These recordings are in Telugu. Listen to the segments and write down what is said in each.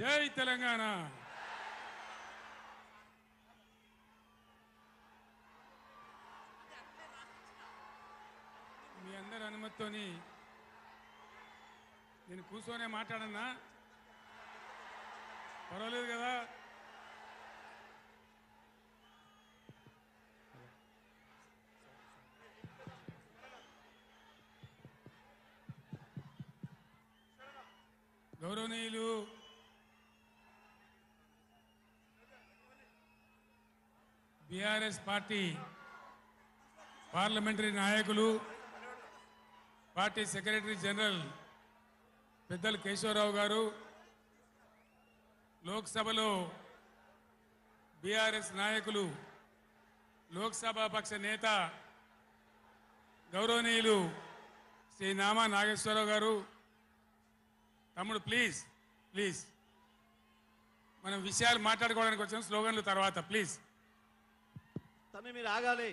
జై తెలంగాణ. మీ అందరి అనుమతితోని నేను కూర్చొనే మాట్లాడన్నా, పర్వాలేదు కదా? గౌరవనీయులు బీఆర్ఎస్ పార్టీ పార్లమెంటరీ నాయకులు, పార్టీ సెక్రటరీ జనరల్ పెద్దలు కేశవరావు గారు, లోక్సభలో బీఆర్ఎస్ నాయకులు, లోక్సభ పక్ష నేత గౌరవనీయులు శ్రీ నామా నాగేశ్వరరావు గారు, తమ్ముడు ప్లీజ్ ప్లీజ్ మనం విషయాలు మాట్లాడుకోవడానికి వచ్చిన స్లోగన్లు తర్వాత ప్లీజ్. తమ్మి మీరు ఆగాలి,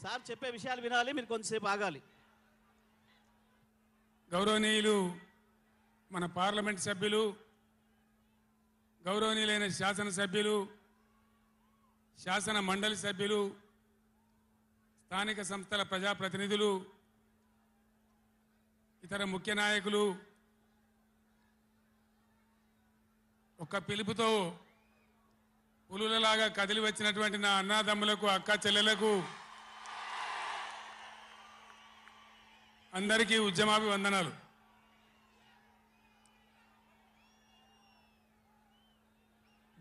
సార్ చెప్పే విషయాలు వినాలి, మీరు కొంచెంసేపు ఆగాలి. గౌరవనీయులు మన పార్లమెంట్ సభ్యులు, గౌరవనీయులైన శాసనసభ్యులు, శాసన మండలి సభ్యులు, స్థానిక సంస్థల ప్రజాప్రతినిధులు, ఇతర ముఖ్య నాయకులు, ఒక్క పిలుపుతో పులులలాగా కదిలి వచ్చినటువంటి నా అన్నాదమ్ములకు, అక్క చెల్లెలకు అందరికీ ఉద్యమాభివందనాలు.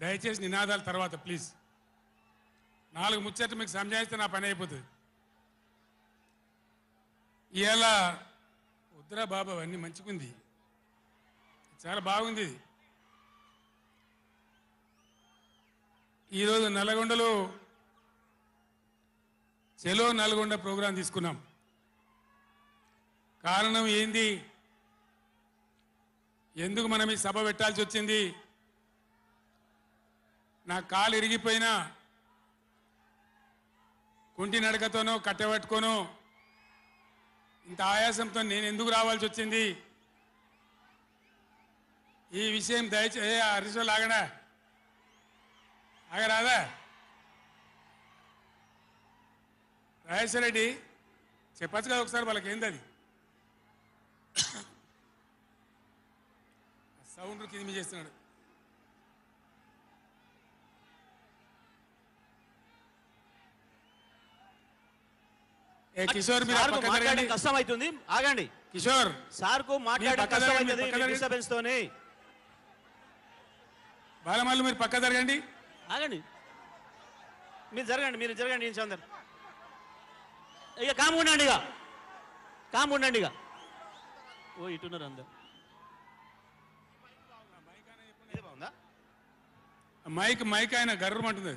దయచేసి నినాదాల తర్వాత ప్లీజ్. 4 ముచ్చట్లు మీకు సంజాయిస్తే నా పని అయిపోతుంది. ఇవాళ వద్దురా బాబు, అవన్నీ మంచిగుంది, చాలా బాగుంది. ఈరోజు నల్గొండలో చెలో నల్గొండ ప్రోగ్రాం తీసుకున్నాం. కారణం ఏంది, ఎందుకు మనం ఈ సభ పెట్టాల్సి వచ్చింది? నా కాలు ఇరిగిపోయినా కుంటి నడకతోనో కట్టబట్టుకోనో ఇంత ఆయాసంతో నేను ఎందుకు రావాల్సి వచ్చింది? ఈ విషయం దయచేసి హరీశ్వర్ ఆగడా, ఆగరాదా? రాజేశ్వర రెడ్డి చెప్పచ్చు కదా ఒకసారి, వాళ్ళకి ఏంది అది సౌండ్ కింద చేస్తున్నాడు. కిషోర్ మీరు కష్టం అవుతుంది, ఆగండి. కిషోర్ సార్ కు మాట్లాడే కష్టం అవుతుంది డిస్టర్బెన్స్ తోని. బాలమల్లు మీరు పక్క జరగండి, ఆగండి, మీరు జరగండి, మీరు జరగండి. చందర్ ఇక కాము ఉండండి, ఇక కాము ఉండండి. ఇక ఓ ఇటున్నారు అందరు. బాగుందా మైక్ ఆయన గర్రమంటుంది.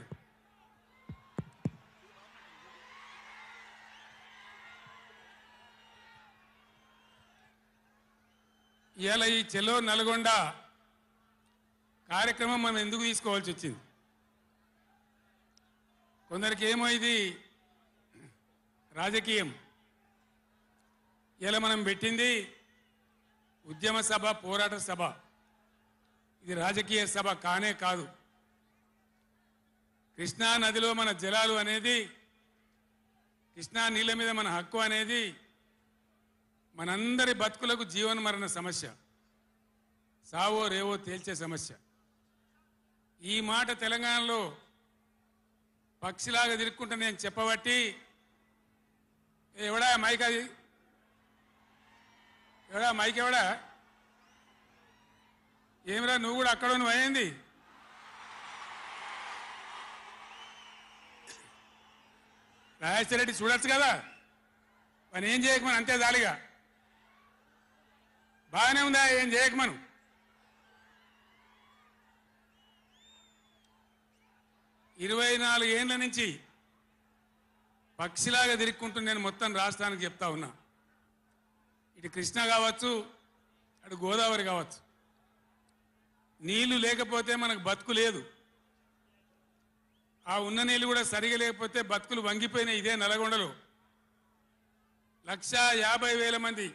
ఇవాళ ఈ చెలో నల్గొండ కార్యక్రమం మనం ఎందుకు తీసుకోవాల్సి వచ్చింది? కొందరికి ఏమో ఇది రాజకీయం. ఇలా మనం పెట్టింది ఉద్యమ సభ, పోరాట సభ. ఇది రాజకీయ సభ కానే కాదు. కృష్ణా నదిలో మన జలాలు అనేది, కృష్ణా నీళ్ళ మీద మన హక్కు అనేది మనందరి బతుకులకు జీవన మరణ సమస్య, సావో రేవో తేల్చే సమస్య. ఈ మాట తెలంగాణలో పక్షిలాగా తిరుక్కుంటా నేను చెప్పబట్టి, ఎవడా మైక్, అది ఎవడా మైక్, ఎవడా ఏమిరా నువ్వు కూడా అక్కడ నువ్వు అయింది? రాజేశ్వర రెడ్డి చూడొచ్చు కదా, మనం ఏం చేయకమని అంతే దాలిగా. బాగానే ఉందా, ఏం చేయకమను. ఇరవై 24 ఏళ్ల నుంచి పక్షిలాగా తిరుక్కుంటూ నేను మొత్తం రాష్ట్రానికి చెప్తా ఉన్నా. ఇటు కృష్ణ కావచ్చు, అటు గోదావరి కావచ్చు, నీళ్లు లేకపోతే మనకు బతుకు లేదు. ఆ ఉన్న నీళ్లు కూడా సరిగా లేకపోతే బతుకులు వంగిపోయినాయి. ఇదే నల్గొండలో 150,000 మంది